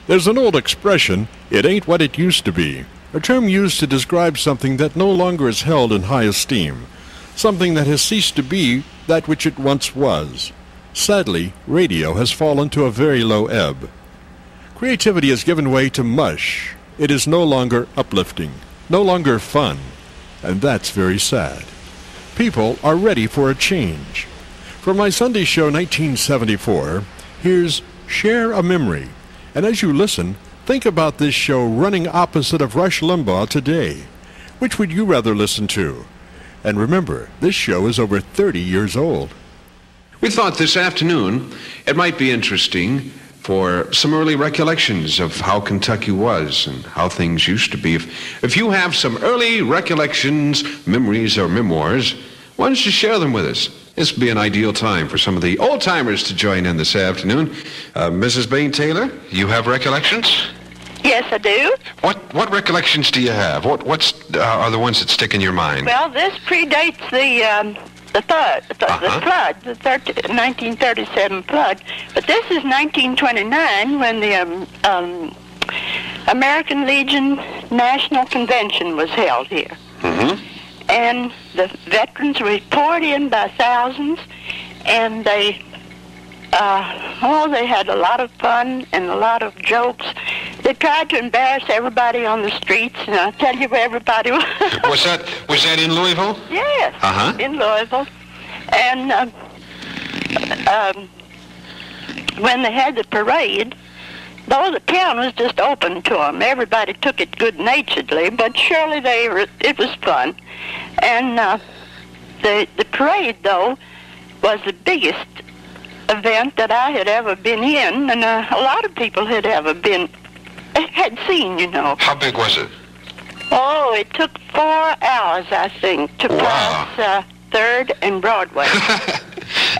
There's an old expression, "It ain't what it used to be," a term used to describe something that no longer is held in high esteem, something that has ceased to be that which it once was. Sadly, radio has fallen to a very low ebb. Creativity has given way to mush. It is no longer uplifting, no longer fun, and that's very sad. People are ready for a change. For my Sunday show 1974, here's Share a Memory. And as you listen, think about this show running opposite of Rush Limbaugh today. Which would you rather listen to? And remember, this show is over 30 years old. We thought this afternoon it might be interesting for some early recollections of how Kentucky was and how things used to be. If you have some early recollections, memories, or memoirs, why don't you share them with us? This would be an ideal time for some of the old-timers to join in this afternoon. Mrs. Bain-Taylor, you have recollections? Yes, I do. What recollections do you have? What are the ones that stick in your mind? Well, this predates the flood, the 1937 flood. But this is 1929 when the American Legion National Convention was held here. Mm-hmm. And the veterans were poured in by thousands, and they had a lot of fun and a lot of jokes. They tried to embarrass everybody on the streets, and I'll tell you where everybody was. Was that in Louisville? Yes, in Louisville. And when they had the parade, though the town was just open to them, everybody took it good-naturedly, but surely it was fun. And the parade, though, was the biggest event that I had ever been in, and a lot of people had seen, you know. How big was it? Oh, it took 4 hours, I think, to pass 3rd and Broadway.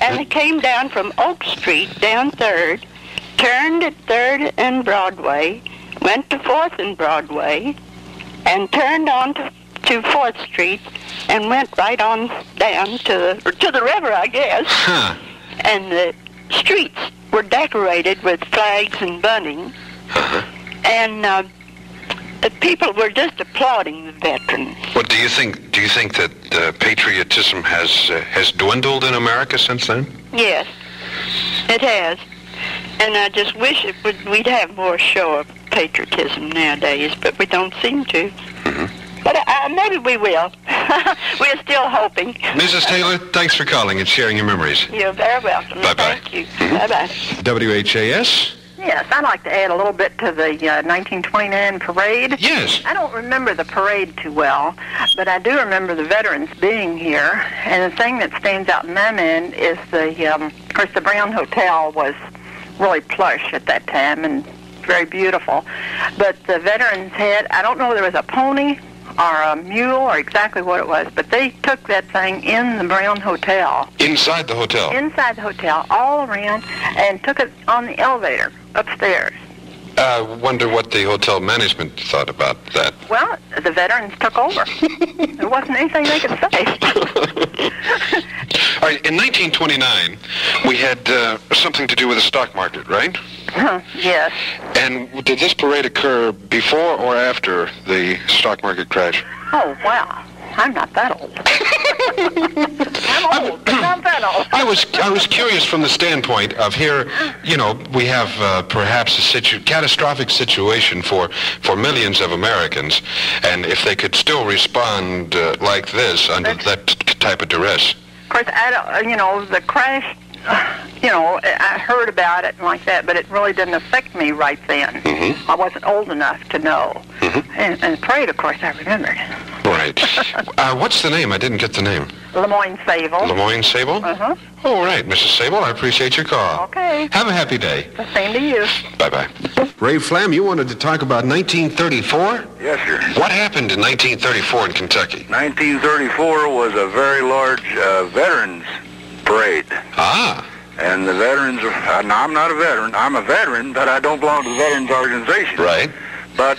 And it came down from Oak Street, down 3rd, turned at 3rd and Broadway, went to 4th and Broadway, and turned on to 4th Street, and went right on down to the river, I guess. Huh. And the streets were decorated with flags and bunting. And the people were just applauding the veterans. What do you think? Do you think that patriotism has dwindled in America since then? Yes, it has. And I just wish we'd have more show of patriotism nowadays, but we don't seem to. Mm-hmm. But maybe we will. We're still hoping. Mrs. Taylor, thanks for calling and sharing your memories. You're very welcome. Bye-bye. Thank you. Mm-hmm. Bye-bye. WHAS? Yes, I'd like to add a little bit to the 1929 parade. Yes. I don't remember the parade too well, but I do remember the veterans being here. And the thing that stands out in my mind is of course, the Brown Hotel was really plush at that time and very beautiful. But the veterans had, I don't know if there was a pony or a mule or exactly what it was, but they took that thing in the Brown Hotel. Inside the hotel? Inside the hotel, all around, and took it on the elevator upstairs. I wonder what the hotel management thought about that. Well, the veterans took over. There wasn't anything they could say. All right, in 1929, we had something to do with the stock market, right? Yes. And did this parade occur before or after the stock market crash? Oh, wow. I'm not that old. I'm old, but not that old. I was curious from the standpoint of here, you know, we have perhaps a catastrophic situation for millions of Americans, and if they could still respond like this under that type of duress. Of course, the crash, I heard about it and like that, but it really didn't affect me right then. Mm-hmm. I wasn't old enough to know. Mm-hmm. And the parade, of course, I remembered. Right. What's the name? I didn't get the name. Lemoyne Sable. Lemoyne Sable? Uh-huh. All right, Mrs. Sable, I appreciate your call. Okay. Have a happy day. The same to you. Bye-bye. Ray Flam, you wanted to talk about 1934? Yes, sir. What happened in 1934 in Kentucky? 1934 was a very large veterans parade. Ah. And the veterans are, now I'm not a veteran. I'm a veteran, but I don't belong to the veterans organization. Right. But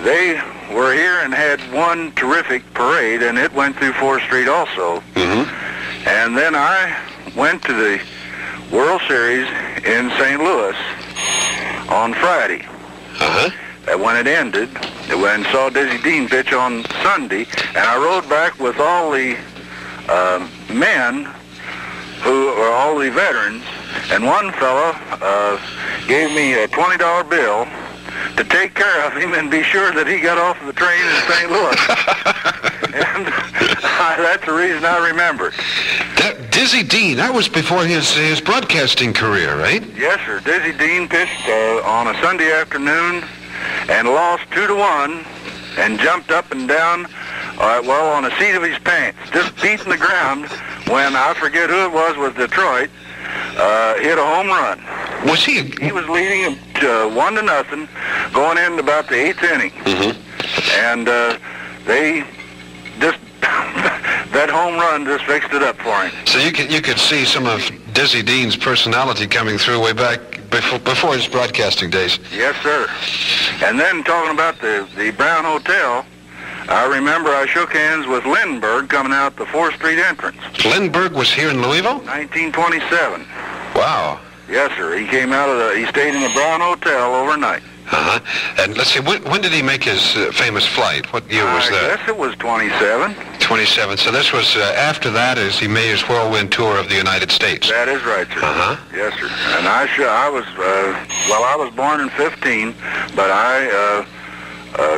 they were here and had one terrific parade, and it went through 4th Street also. Mm-hmm. And then I went to the World Series in St. Louis on Friday. When it ended, when saw Dizzy Dean pitch on Sunday, and I rode back with all the men who are all the veterans, and one fellow gave me a $20 bill to take care of him and be sure that he got off of the train in St. Louis. And that's the reason I remember it. Dizzy Dean, that was before his broadcasting career, right? Yes, sir. Dizzy Dean pitched on a Sunday afternoon and lost 2-1 and jumped up and down, on the seat of his pants, just beating the ground when, I forget who it was with Detroit, hit a home run. Was he? He was leading 1-0 going into about the 8th inning. And they just, that home run just fixed it up for him. So you could see some of Dizzy Dean's personality coming through way back before his broadcasting days. Yes, sir. And then talking about the Brown Hotel, I remember I shook hands with Lindbergh coming out the 4th Street entrance. Lindbergh was here in Louisville? 1927. Wow. Yes, sir. He came out of he stayed in the Brown Hotel overnight. And let's see, when did he make his famous flight? What year was that? I guess it was 27. 27. So this was after that, as he made his whirlwind tour of the United States. That is right, sir. Yes, sir. And I was born in 15, but I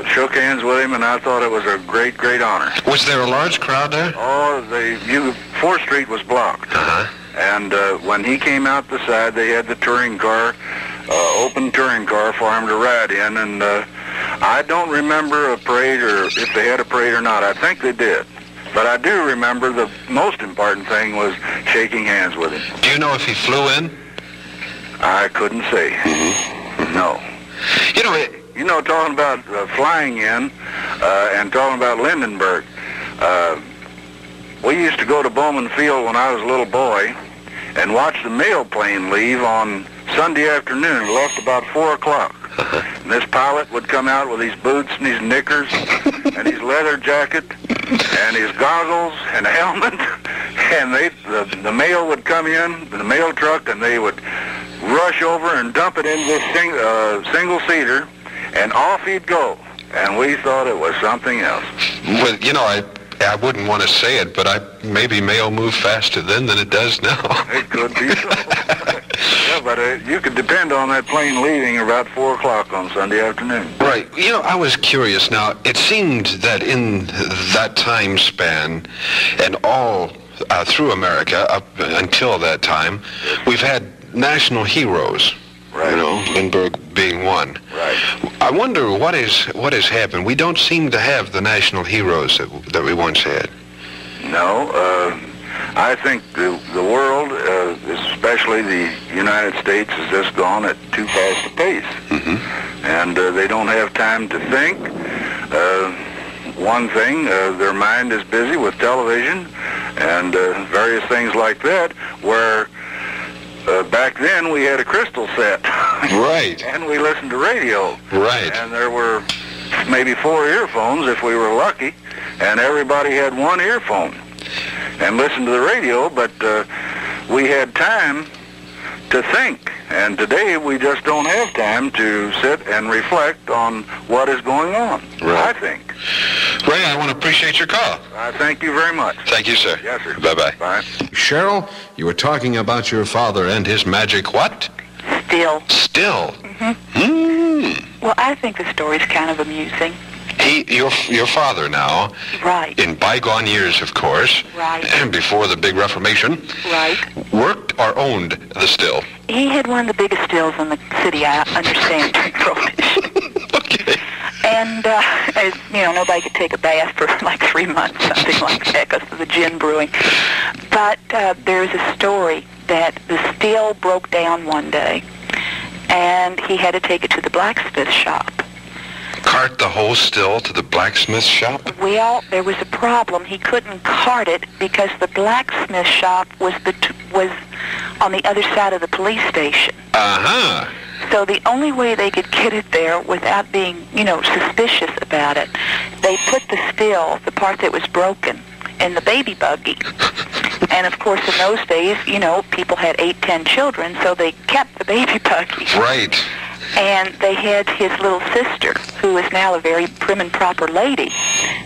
shook hands with him, and I thought it was a great, great honor. Was there a large crowd there? Oh, 4th Street was blocked. And when he came out the side, they had the touring car, open touring car for him to ride in, and I don't remember a parade or if they had a parade or not. I think they did. But I do remember the most important thing was shaking hands with him. Do you know if he flew in? I couldn't say. No. You know, talking about flying in and talking about Lindenberg, we used to go to Bowman Field when I was a little boy and watch the mail plane leave on Sunday afternoon. It left about 4 o'clock. And this pilot would come out with his boots and his knickers and his leather jacket and his goggles and a helmet. And the mail would come in, the mail truck, and they would rush over and dump it into this single-seater, and off he'd go. And we thought it was something else. Well, I wouldn't want to say it, but maybe mail moved faster then than it does now. It could be so. Yeah, but you could depend on that plane leaving about 4 o'clock on Sunday afternoon. Right. I was curious now. It seemed that in that time span and all through America up until that time, we've had national heroes. Right. Lindbergh being one. Right. I wonder what has happened. We don't seem to have the national heroes that we once had. No. I think the world, especially the United States, has just gone at too fast a pace. And they don't have time to think. One thing, their mind is busy with television and various things like that, where back then we had a crystal set. Right. And we listened to radio. Right. And there were maybe 4 earphones if we were lucky, and everybody had one earphone and listened to the radio, but we had time to think. And today we just don't have time to sit and reflect on what is going on, right. I think. Ray, I want to appreciate your call. I thank you very much. Thank you, sir. Yes, sir. Bye-bye. Bye. Cheryl, you were talking about your father and his magic what? Still. Still? Well, I think the story's kind of amusing. Your father now, right, in bygone years, of course, right, and before the big Reformation, right, worked or owned the still. He had one of the biggest stills in the city, I understand, during Prohibition. Okay. And, as nobody could take a bath for like 3 months, something like that, because of the gin brewing. But there's a story that the still broke down one day, and he had to take it to the blacksmith shop. Cart the whole still to the blacksmith shop? Well, there was a problem. He couldn't cart it because the blacksmith shop was on the other side of the police station. Uh-huh. So the only way they could get it there without being, suspicious about it, they put the still, the part that was broken, in the baby buggy. And, of course, in those days, people had 8, 10 children, so they kept the baby buggy. Right. And they had his little sister, who is now a very prim and proper lady.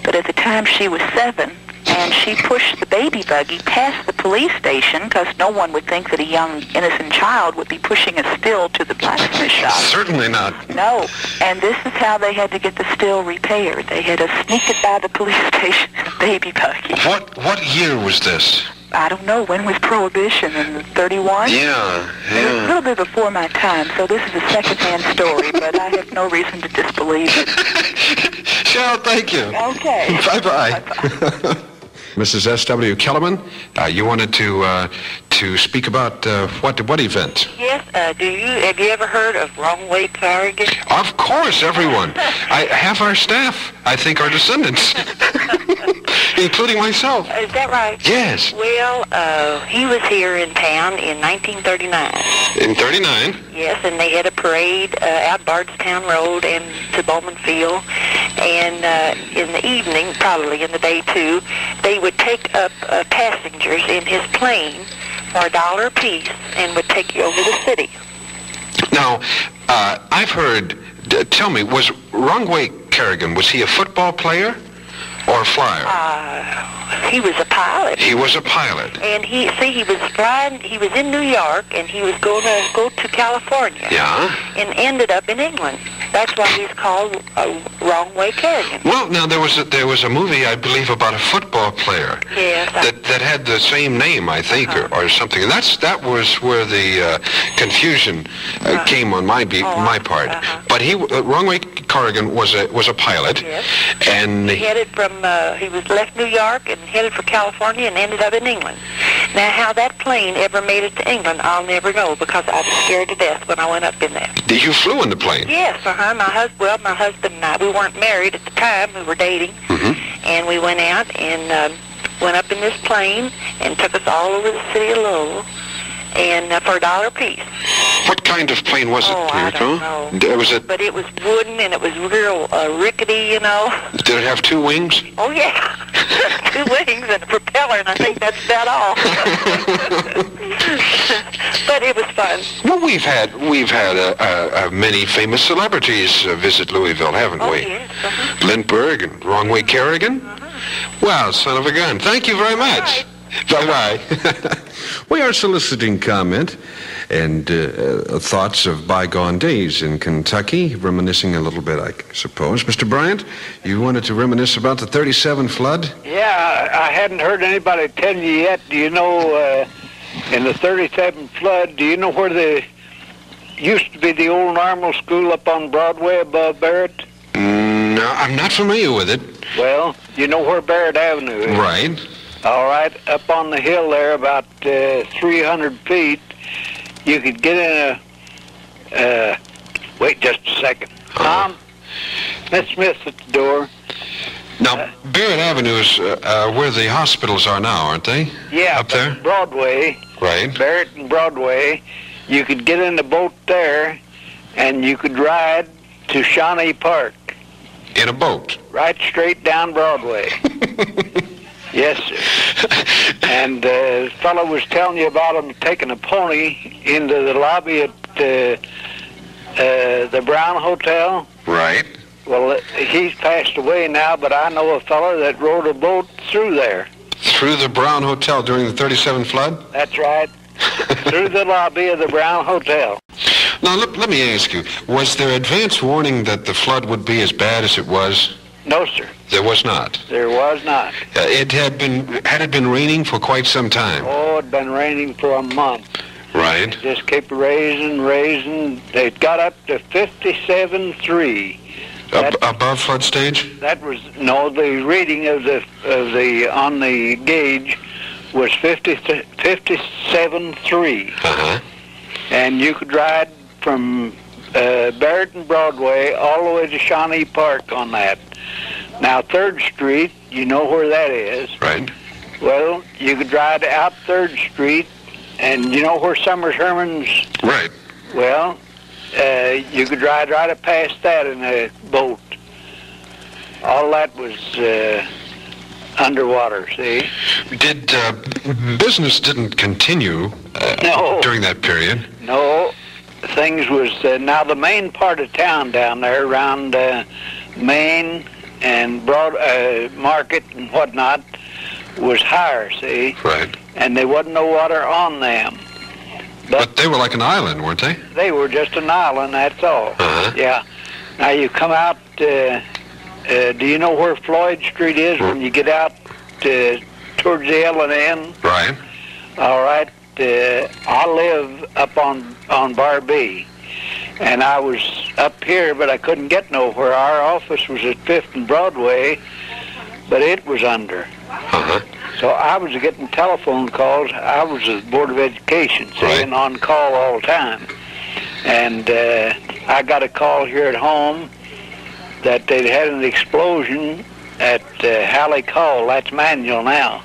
But at the time she was 7, and she pushed the baby buggy past the police station because no one would think that a young, innocent child would be pushing a still to the blacksmith shop. Certainly not. No. And this is how they had to get the still repaired. They had to sneak it by the police station in a baby buggy. What year was this? I don't know. When was Prohibition? In 31? Yeah. It was a little bit before my time, so this is a second-hand story, but I have no reason to disbelieve it. Cheryl, thank you. Okay. Bye-bye. Bye-bye. Mrs. S.W. Kellerman, you wanted to speak about what event? Yes, have you ever heard of Wrong Way Carrigan? Of course, everyone. Half our staff, I think, are descendants, including myself. Is that right? Yes. Well, he was here in town in 1939. In 39? Yes, and they had a parade out Bardstown Road and to Bowman Field. And in the evening, probably in the day too, they would take up passengers in his plane for $1 a piece and would take you over the city. Now, I've heard, tell me, was Wrongway Carrigan, was he a football player or a flyer? He was a pilot. He was a pilot. And he was flying, he was in New York, and he was going to go to California. Yeah? And ended up in England. That's why he's called Wrong Way Carrigan. Well, now, there was a movie, I believe, about a football player. Yes. That had the same name, I think, or something. And that was where the confusion came on my part. But Wrongway Carrigan was a pilot. Yes. And he headed from, he was left New York and headed for California and ended up in England. Now, how that plane ever made it to England, I'll never know, because I was scared to death when I went up in there. You flew in the plane? Yes, my husband and I, we weren't married at the time, we were dating, and we went out and went up in this plane and took us all over the city of Louisville, and for $1 a piece. What kind of plane was it? I don't know. But it was wooden and it was real rickety, you know. Did it have 2 wings? Oh, yeah. 2 wings and a propeller, and I think that's about all. But it was fun. Well, we've had many famous celebrities visit Louisville, haven't we? Yes. Lindbergh and Wrongway Carrigan. Well, son of a gun. Thank you very much. Bye-bye. We are soliciting comment and thoughts of bygone days in Kentucky, reminiscing a little bit, I suppose. Mr. Bryant, you wanted to reminisce about the 37 flood? Yeah, I hadn't heard anybody tell you yet. Do you know, in the 37 flood, do you know where the used to be the old normal school up on Broadway above Barrett? No, I'm not familiar with it. Well, you know where Barrett Avenue is? Right. All right, up on the hill there, about 300 feet, you could get in wait just a second. Tom, Miss Smith's at the door. Now, Barrett Avenue is where the hospitals are now, aren't they? Yeah, up there? Broadway. Right. Barrett and Broadway. You could get in the boat there, and you could ride to Shawnee Park. In a boat? Right straight down Broadway. Yes, sir. And the fellow was telling you about him taking a pony into the lobby at the Brown Hotel. Right. Well, he's passed away now, but I know a fellow that rode a boat through there. Through the Brown Hotel during the 37 flood? That's right. Through the lobby of the Brown Hotel. Now, let me ask you, was there advance warning that the flood would be as bad as it was? No, sir. There was not? There was not. Had it been raining for quite some time? Oh, it had been raining for a month. Right. It just kept raising. It got up to 57.3. Above flood stage? That was, no, the reading of the on the gauge was 57.3. Uh-huh. And you could ride from Barrett and Broadway all the way to Shawnee Park on that. Now, 3rd Street, you know where that is. Right. Well, you could ride out 3rd Street, and you know where Summers Herman's... Right. Well, you could ride right up past that in a boat. All that was underwater, see? Business didn't continue no. during that period? No. things was, now the main part of town down there around Main and Broad Market and whatnot was higher, see? Right. And there wasn't no water on them. But they were like an island, weren't they? They were just an island, that's all. Uh-huh. Yeah. Now you come out, do you know where Floyd Street is when you get out towards the L&N? Right. All right. I live up on Bar B, and I was up here, but I couldn't get nowhere. Our office was at 5th and Broadway, but it was under. Uh-huh. So I was getting telephone calls. I was at the Board of Education, saying on call all the time. And I got a call here at home that they'd had an explosion at Halleck Hall. That's Manual now.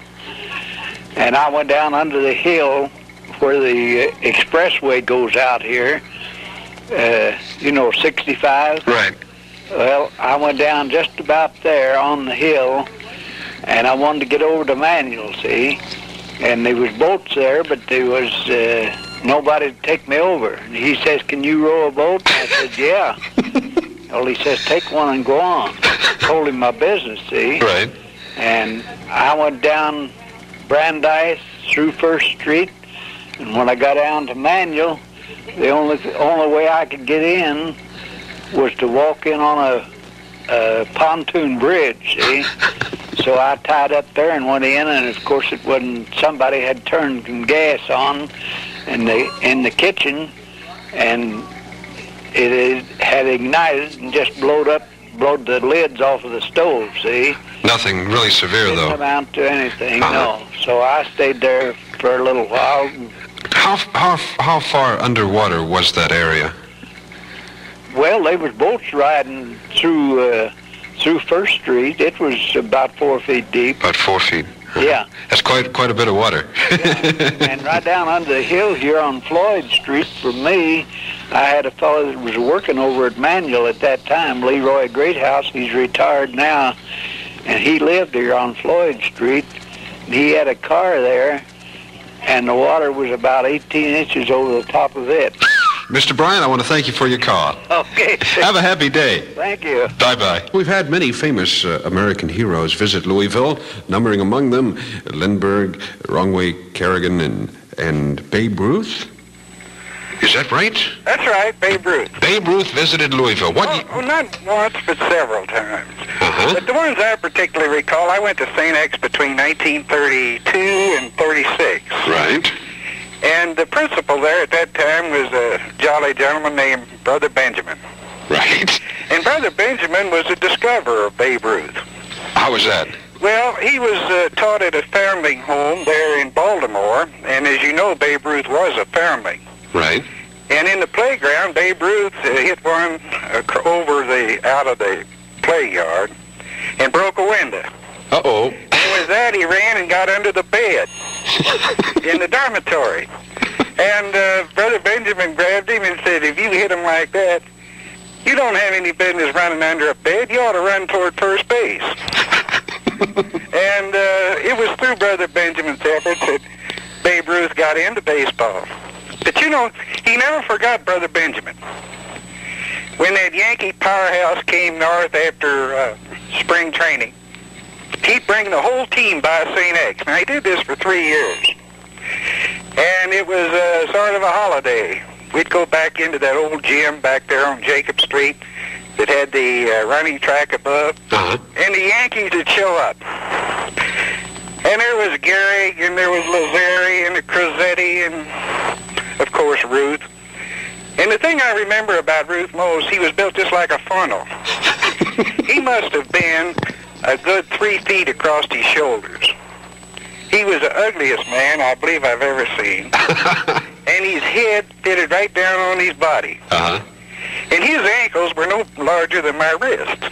And I went down under the hill where the expressway goes out here, 65. Right. Well, I went down just about there on the hill, and I wanted to get over to Manual, see? And there was boats there, but there was nobody to take me over. And he says, "Can you row a boat?" And I said, "Yeah." Well, he says, "Take one and go on." Told him my business, see? Right. And I went down Brandeis through 1st Street, and when I got down to Manual, the only way I could get in was to walk in on a pontoon bridge, see? So I tied up there and went in, and of course it wasn't, somebody had turned some gas on in the kitchen, and it had ignited and just blowed the lids off of the stove, see? Nothing really severe, Didn't though. amount to anything, no. So I stayed there for a little while. How far underwater was that area? Well, there was boats riding through 1st Street. It was about 4 feet deep. About 4 feet. Yeah. That's quite a bit of water. Yeah. And right down under the hill here on Floyd Street, for me, I had a fellow that was working over at Manual at that time, Leroy Greathouse. He's retired now, and he lived here on Floyd Street. And he had a car there, and the water was about 18 inches over the top of it. Mr. Bryant, I want to thank you for your call. Okay. Have a happy day. Thank you. Bye-bye. We've had many famous American heroes visit Louisville, numbering among them Lindbergh, Wrongway Kerrigan, and Babe Ruth. Is that right? That's right, Babe Ruth. Babe Ruth visited Louisville. Not once, but several times. Uh-huh. But the ones I particularly recall, I went to St. X between 1932 and 36. Right. And the principal there at that time was a jolly gentleman named Brother Benjamin. Right. And Brother Benjamin was a discoverer of Babe Ruth. How was that? Well, he was taught at a foundling home there in Baltimore, and as you know, Babe Ruth was a foundling. Right. And in the playground, Babe Ruth hit one out of the play yard and broke a window. Uh-oh. And with that, he ran and got under the bed in the dormitory. And Brother Benjamin grabbed him and said, "If you hit him like that, you don't have any business running under a bed. You ought to run toward first base." And it was through Brother Benjamin's efforts that Babe Ruth got into baseball. But you know, he never forgot Brother Benjamin. When that Yankee powerhouse came north after spring training, he'd bring the whole team by St. X. Now, he did this for 3 years. And it was sort of a holiday. We'd go back into that old gym back there on Jacob Street that had the running track above. Uh-huh. And the Yankees would show up. And there was Gehrig, and there was Lazzari, and the Crosetti, and, of course, Ruth. And the thing I remember about Ruth most, he was built just like a funnel. He must have been a good 3 feet across his shoulders. He was the ugliest man I believe I've ever seen. And his head fitted right down on his body. Uh-huh. And his ankles were no larger than my wrist.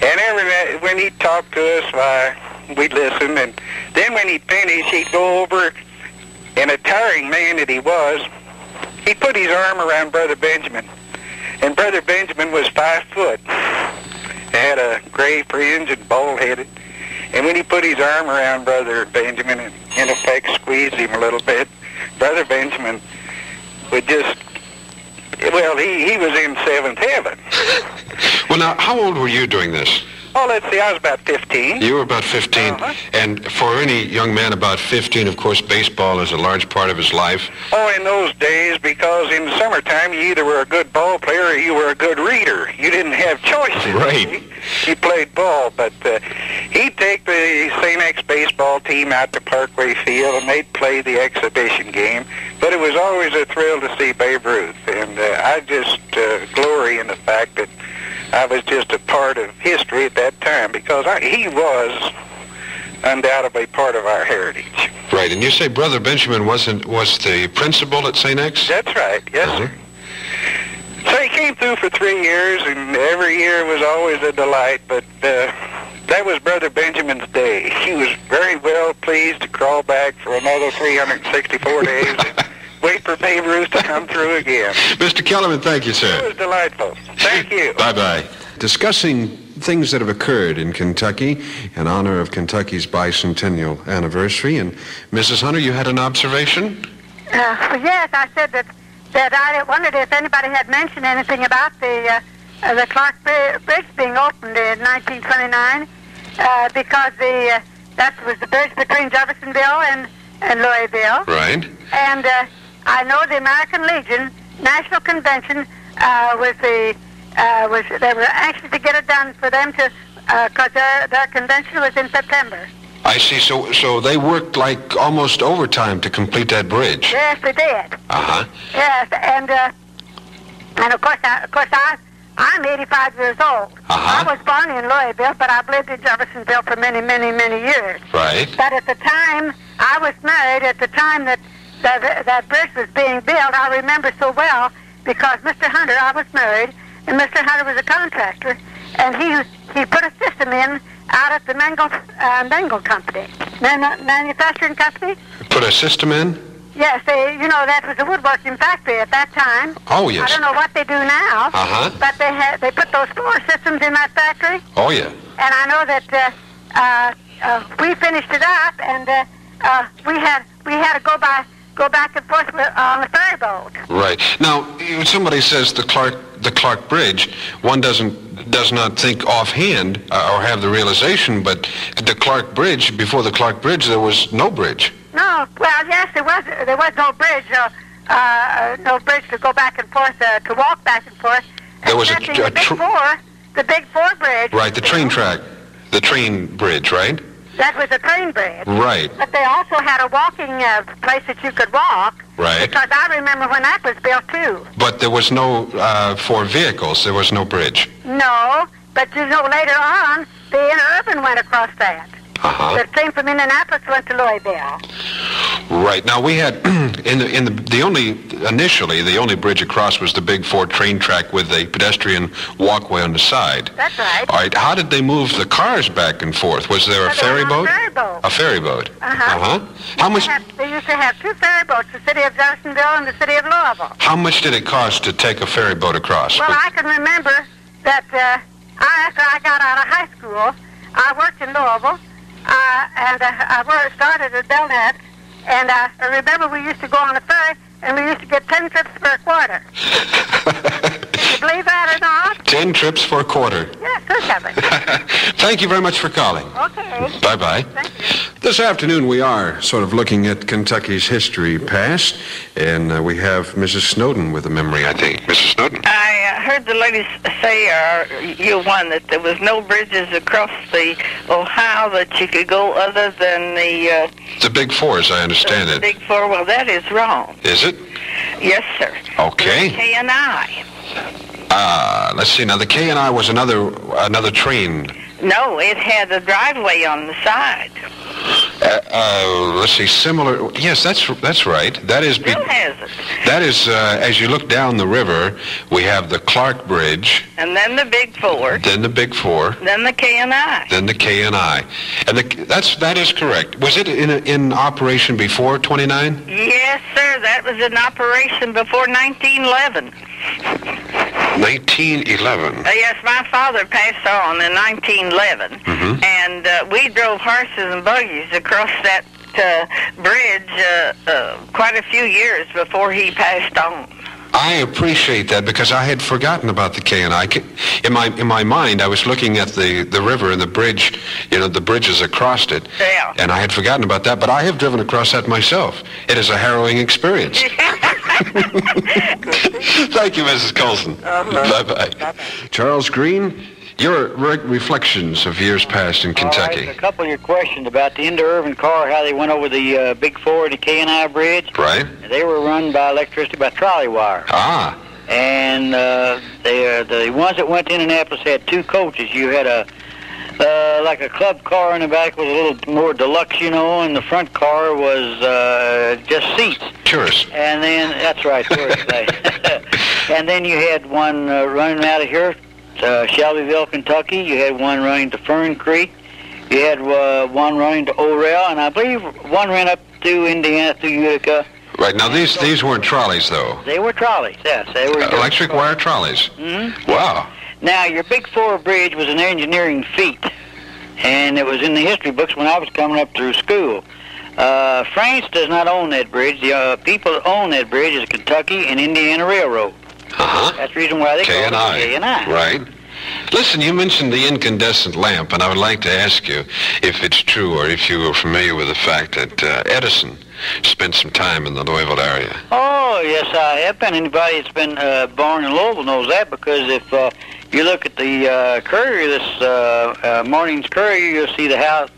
And every night when he'd talk to us, why, we'd listen. And then when he'd finish, he'd go over, and a tiring man that he was, he put his arm around Brother Benjamin. And Brother Benjamin was 5 foot. He had a gray fringe and bald-headed. And when he put his arm around Brother Benjamin and, in effect, squeezed him a little bit, Brother Benjamin would just Well, he was in seventh heaven. Well, now, how old were you doing this? Oh, let's see, I was about 15. You were about 15, and for any young man about 15, of course, baseball is a large part of his life. Oh, in those days, because in the summertime, you either were a good ball player or you were a good reader. You didn't have choices. Right. You played ball, but he'd take the St. X baseball team out to Parkway Field, and they'd play the exhibition game. But it was always a thrill to see Babe Ruth, and I just glory in the fact that I was just a part of history at that time, because he was undoubtedly part of our heritage. Right, and you say Brother Benjamin was the principal at St. X? That's right, yes, sir. So he came through for 3 years, and every year was always a delight, but that was Brother Benjamin's day. He was very well pleased to crawl back for another 364 days and wait for Babe Ruth to come through again. Mr. Kellerman, thank you, sir. It was delightful. Thank you. Bye-bye. Discussing things that have occurred in Kentucky in honor of Kentucky's bicentennial anniversary. And Mrs. Hunter, you had an observation? Yes, I said that I wondered if anybody had mentioned anything about the Clark Bridge being opened in 1929, because that was the bridge between Jeffersonville and Louisville. Right. And I know the American Legion National Convention they were anxious to get it done for them to, because their convention was in September. I see. So they worked like almost overtime to complete that bridge. Yes, they did. Yes, and of course I'm 85 years old. I was born in Louisville, but I've lived in Jeffersonville for many, many, many years. Right. But at the time I was married, at the time that bridge was being built, I remember so well, because Mr. Hunter, I was married, and Mr. Hunter was a contractor, and he put a system in out at the Mangle Company, manufacturing company. Put a system in? Yes, that was a woodworking factory at that time. Oh, yes. I don't know what they do now. But they put those floor systems in that factory. Oh, yeah. And I know that we finished it up, and we had to go back and forth on the ferry boat. Right. Now, somebody says the Clark Bridge. One does not think offhand or have the realization, but the Clark Bridge, before the Clark Bridge, there was no bridge. No. Well, yes, there was no bridge. No bridge to go back and forth, to walk back and forth. There was the Big Four bridge. Right, the train track, the train bridge, right? That was a train bridge. Right. But they also had a walking place that you could walk. Right. Because I remember when that was built, too. But there was no, for vehicles, there was no bridge. No, but later on, the interurban went across that. The train from Indianapolis went to Louisville. Right. Now, we had, initially, the only bridge across was the Big Four train track with a pedestrian walkway on the side. That's right. All right. How did they move the cars back and forth? Was there a ferry boat? A ferry boat. How much? They used to have two ferry boats, the city of Jeffersonville and the city of Louisville. How much did it cost to take a ferry boat across? Well, I can remember that after I got out of high school, I worked in Louisville, and I started at Belknap, and I remember we used to go on the ferry, and we used to get 10 trips for a quarter. Can you believe that or not? 10 trips for a quarter. Yes, certainly. Thank you very much for calling. Okay. Bye-bye. Thank you. this afternoon we are sort of looking at Kentucky's history past, and we have Mrs. Snowden with a memory, I think. Mrs. Snowden? I heard the ladies say, you won, that there was no bridges across the Ohio that you could go other than the Big Four, as I understand it. The Big Four, well, that is wrong. Is it? Yes, sir. Okay. The K&I. Let's see. Now, the K&I was another train. No, it had a driveway on the side. Let's see. Similar. Yes, that's right. That is. Still has it. That is. As you look down the river, we have the Clark Bridge. And then the Big Four. Then the Big Four. Then the K&I. Then the K&I. And that is correct. Was it in operation before 29? Yes, sir. That was in operation before 1911. 1911. Yes, my father passed on in 1911, and we drove horses and buggies across that bridge quite a few years before he passed on. I appreciate that because I had forgotten about the K&I. In my mind, I was looking at the river and the bridge, the bridges across it. Yeah. And I had forgotten about that, but I have driven across that myself. It is a harrowing experience. Thank you, Mrs. Colson. Bye-bye. Charles Green, your reflections of years past in Kentucky. All right, a couple of your questions about the Inter-Urban car, how they went over the Big Four and the K&I Bridge. Right. They were run by electricity, by trolley wire. Ah. And the ones that went to Indianapolis had two coaches. You had like a club car in the back was a little more deluxe, and the front car was just seats. Tourists. And then, that's right, tourists. And then you had one running out of here, Shelbyville, Kentucky. You had one running to Fern Creek. You had one running to Orel, and I believe one ran up through Indiana, through Utica. Right. Now, these weren't trolleys, though. They were trolleys, yes. They were electric wire trolleys. Mm-hmm. Wow. Now, your Big Four bridge was an engineering feat, and it was in the history books when I was coming up through school. France does not own that bridge. The people that own that bridge is Kentucky and Indiana Railroad. Uh-huh. That's the reason why they call it K&I. Right. Listen, you mentioned the incandescent lamp, and I would like to ask you if it's true or if you were familiar with the fact that Edison spent some time in the Louisville area. Oh, yes, I have been. Anybody that's been born in Louisville knows that, because if you look at the Courier, this morning's Courier, you'll see the house,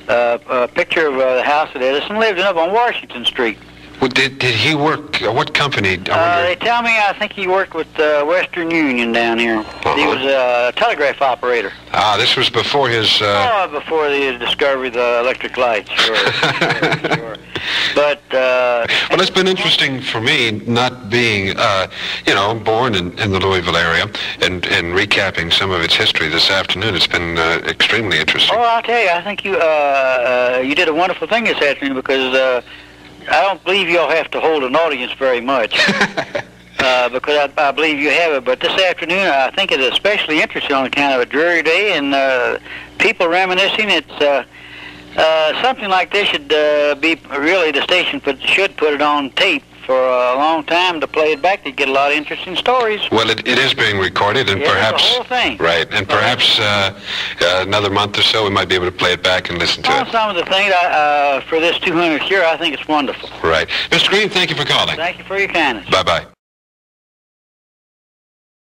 a picture of the house that Edison lived in up on Washington Street. Well, did he work, what company? They tell me, I think he worked with Western Union down here. Uh-huh. He was a telegraph operator. Ah, this was before his... before the discovery of the electric lights, sure. Sure. But... well, it's been interesting for me not being, born in the Louisville area and recapping some of its history this afternoon. It's been extremely interesting. Oh, I'll tell you, I think you did a wonderful thing this afternoon, because... I don't believe you'll have to hold an audience very much, because I believe you have it. But this afternoon, I think it's especially interesting on kind of a dreary day, and people reminiscing. It's something like this should be really, the station should put it on tape for a long time to play it back to get a lot of interesting stories. Well, it is being recorded, and perhaps... the whole thing. Right, and perhaps another month or so we might be able to play it back and listen to it. Some of the things for this 200th year, I think it's wonderful. Right. Mr. Green, thank you for calling. Thank you for your kindness. Bye-bye.